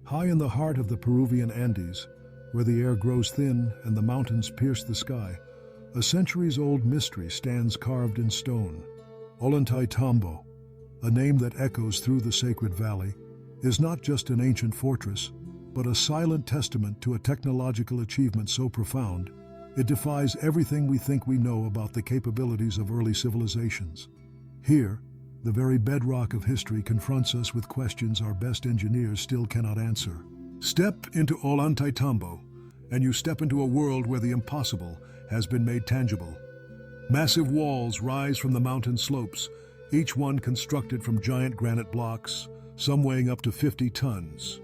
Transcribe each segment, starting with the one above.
High in the heart of the Peruvian Andes, where the air grows thin and the mountains pierce the sky, a centuries-old mystery stands carved in stone. Ollantaytambo, a name that echoes through the sacred valley, is not just an ancient fortress, but a silent testament to a technological achievement so profound, it defies everything we think we know about the capabilities of early civilizations. Here, the very bedrock of history confronts us with questions our best engineers still cannot answer. Step into Ollantaytambo, and you step into a world where the impossible has been made tangible. Massive walls rise from the mountain slopes, each one constructed from giant granite blocks, some weighing up to 50 tons.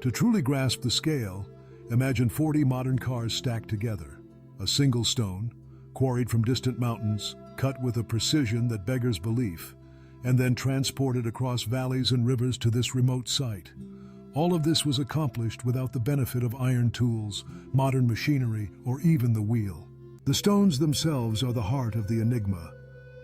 To truly grasp the scale, imagine 40 modern cars stacked together. A single stone, quarried from distant mountains, cut with a precision that beggars belief, and then transported across valleys and rivers to this remote site. All of this was accomplished without the benefit of iron tools, modern machinery, or even the wheel. The stones themselves are the heart of the enigma.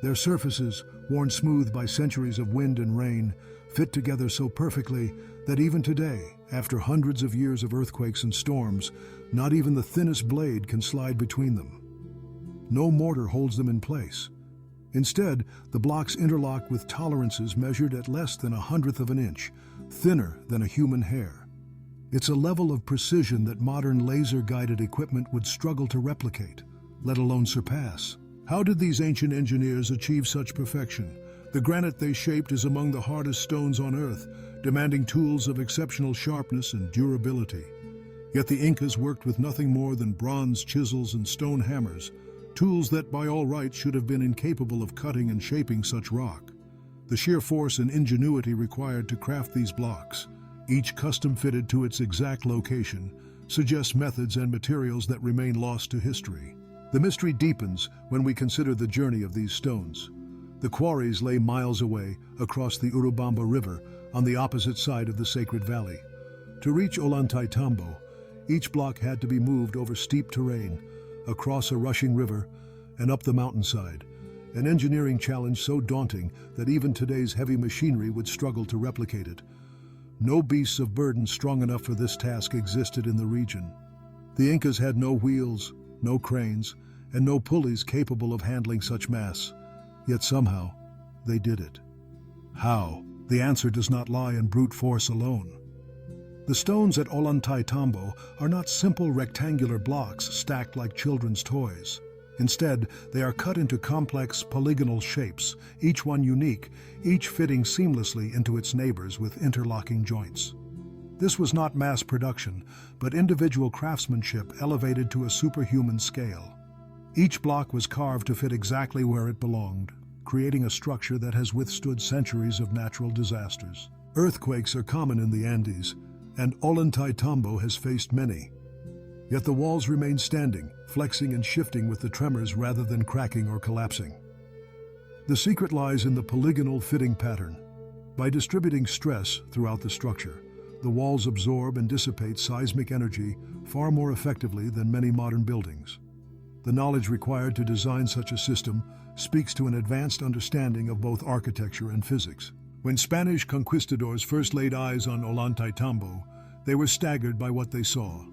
Their surfaces, worn smooth by centuries of wind and rain, fit together so perfectly that even today, after hundreds of years of earthquakes and storms, not even the thinnest blade can slide between them. No mortar holds them in place. Instead, the blocks interlock with tolerances measured at less than 1/100th of an inch, thinner than a human hair. It's a level of precision that modern laser-guided equipment would struggle to replicate, let alone surpass. How did these ancient engineers achieve such perfection? The granite they shaped is among the hardest stones on Earth, demanding tools of exceptional sharpness and durability. Yet the Incas worked with nothing more than bronze chisels and stone hammers, tools that by all rights should have been incapable of cutting and shaping such rock. The sheer force and ingenuity required to craft these blocks, each custom-fitted to its exact location, suggests methods and materials that remain lost to history. The mystery deepens when we consider the journey of these stones. The quarries lay miles away, across the Urubamba River, on the opposite side of the sacred valley. To reach Ollantaytambo, each block had to be moved over steep terrain, across a rushing river, and up the mountainside, an engineering challenge so daunting that even today's heavy machinery would struggle to replicate it. No beasts of burden strong enough for this task existed in the region. The Incas had no wheels, no cranes, and no pulleys capable of handling such mass. Yet somehow, they did it. How? The answer does not lie in brute force alone. The stones at Ollantaytambo are not simple rectangular blocks stacked like children's toys. Instead, they are cut into complex polygonal shapes, each one unique, each fitting seamlessly into its neighbors with interlocking joints. This was not mass production, but individual craftsmanship elevated to a superhuman scale. Each block was carved to fit exactly where it belonged, creating a structure that has withstood centuries of natural disasters. Earthquakes are common in the Andes, and Ollantaytambo has faced many. Yet the walls remain standing, flexing and shifting with the tremors rather than cracking or collapsing. The secret lies in the polygonal fitting pattern. By distributing stress throughout the structure, the walls absorb and dissipate seismic energy far more effectively than many modern buildings. The knowledge required to design such a system speaks to an advanced understanding of both architecture and physics. When Spanish conquistadors first laid eyes on Ollantaytambo, they were staggered by what they saw.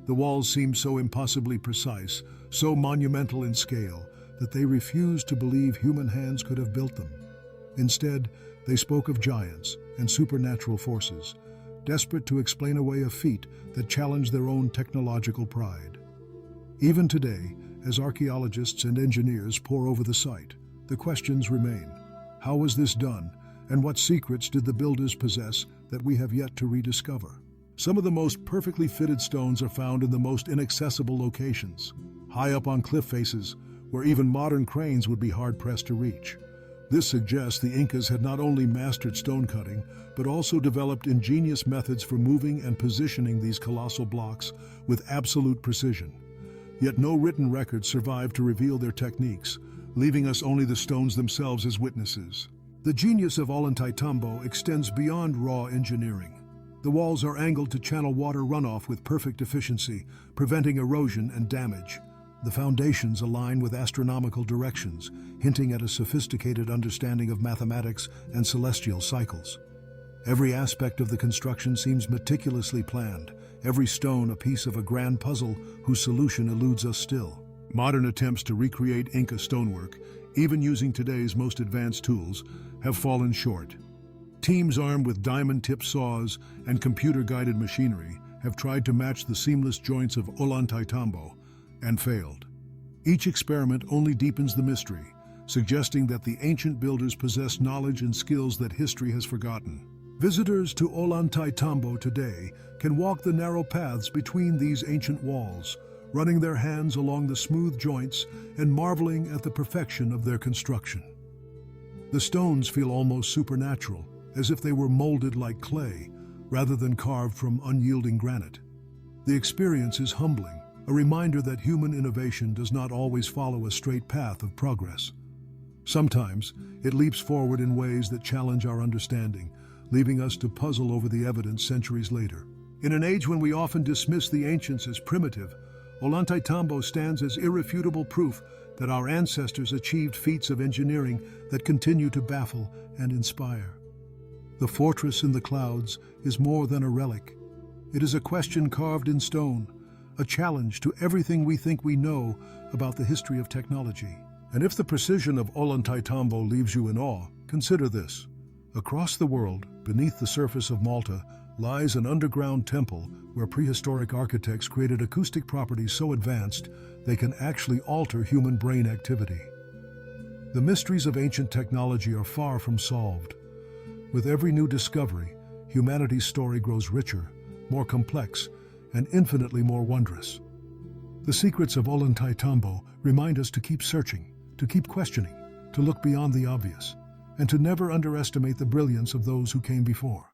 The walls seemed so impossibly precise, so monumental in scale, that they refused to believe human hands could have built them. Instead, they spoke of giants and supernatural forces, desperate to explain away a feat that challenged their own technological pride. Even today, as archaeologists and engineers pore over the site, the questions remain. How was this done, and what secrets did the builders possess that we have yet to rediscover? Some of the most perfectly fitted stones are found in the most inaccessible locations, high up on cliff faces, where even modern cranes would be hard-pressed to reach. This suggests the Incas had not only mastered stone cutting, but also developed ingenious methods for moving and positioning these colossal blocks with absolute precision. Yet no written records survive to reveal their techniques, leaving us only the stones themselves as witnesses. The genius of Ollantaytambo extends beyond raw engineering. The walls are angled to channel water runoff with perfect efficiency, preventing erosion and damage. The foundations align with astronomical directions, hinting at a sophisticated understanding of mathematics and celestial cycles. Every aspect of the construction seems meticulously planned, every stone a piece of a grand puzzle whose solution eludes us still. Modern attempts to recreate Inca stonework, even using today's most advanced tools, have fallen short. Teams armed with diamond-tipped saws and computer-guided machinery have tried to match the seamless joints of Ollantaytambo and failed. Each experiment only deepens the mystery, suggesting that the ancient builders possessed knowledge and skills that history has forgotten. Visitors to Ollantaytambo today can walk the narrow paths between these ancient walls, running their hands along the smooth joints and marveling at the perfection of their construction. The stones feel almost supernatural, as if they were molded like clay, rather than carved from unyielding granite. The experience is humbling, a reminder that human innovation does not always follow a straight path of progress. Sometimes, it leaps forward in ways that challenge our understanding, leaving us to puzzle over the evidence centuries later. In an age when we often dismiss the ancients as primitive, Ollantaytambo stands as irrefutable proof that our ancestors achieved feats of engineering that continue to baffle and inspire. The fortress in the clouds is more than a relic. It is a question carved in stone, a challenge to everything we think we know about the history of technology. And if the precision of Ollantaytambo leaves you in awe, consider this. Across the world, beneath the surface of Malta, lies an underground temple where prehistoric architects created acoustic properties so advanced they can actually alter human brain activity. The mysteries of ancient technology are far from solved. With every new discovery, humanity's story grows richer, more complex, and infinitely more wondrous. The secrets of Ollantaytambo remind us to keep searching, to keep questioning, to look beyond the obvious, and to never underestimate the brilliance of those who came before.